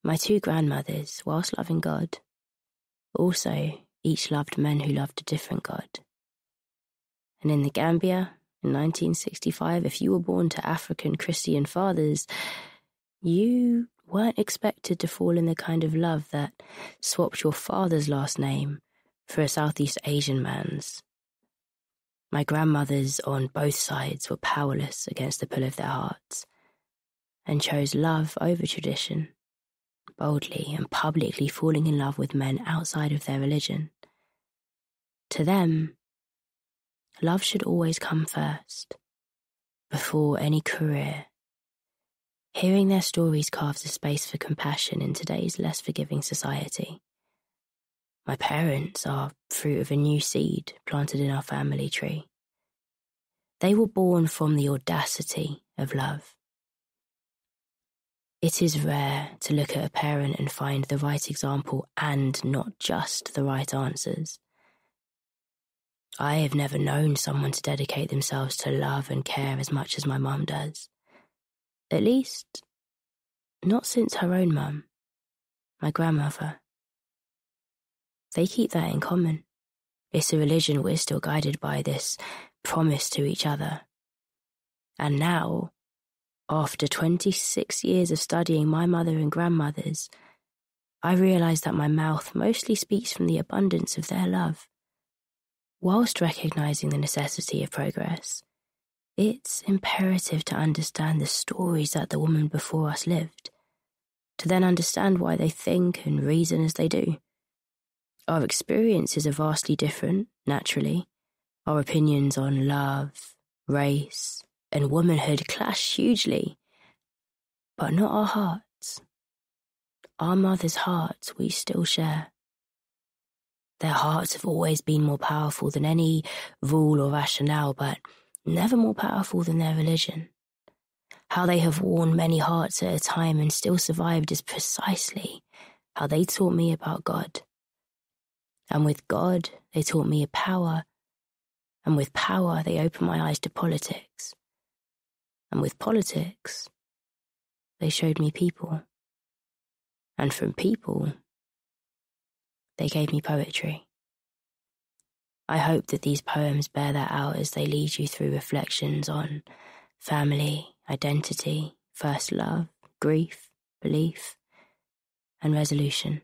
My two grandmothers, whilst loving God, also each loved men who loved a different God. And in the Gambia, in 1965, if you were born to African Christian fathers, you weren't expected to fall in the kind of love that swapped your father's last name for a Southeast Asian man's. My grandmothers on both sides were powerless against the pull of their hearts and chose love over tradition, boldly and publicly falling in love with men outside of their religion. To them, love should always come first, before any career. Hearing their stories carves a space for compassion in today's less forgiving society. My parents are fruit of a new seed planted in our family tree. They were born from the audacity of love. It is rare to look at a parent and find the right example and not just the right answers. I have never known someone to dedicate themselves to love and care as much as my mum does. At least, not since her own mum, my grandmother. They keep that in common. It's a religion we're still guided by, this promise to each other. And now, after 26 years of studying my mother and grandmothers, I realise that my mouth mostly speaks from the abundance of their love. Whilst recognising the necessity of progress, it's imperative to understand the stories that the women before us lived, to then understand why they think and reason as they do. Our experiences are vastly different, naturally. Our opinions on love, race, and womanhood clash hugely, but not our hearts. Our mother's hearts we still share. Their hearts have always been more powerful than any rule or rationale, but never more powerful than their religion. How they have worn many hearts at a time and still survived is precisely how they taught me about God. And with God, they taught me power. And with power, they opened my eyes to politics. And with politics, they showed me people. And from people, they gave me poetry. I hope that these poems bear that out as they lead you through reflections on family, identity, first love, grief, belief, and resolution.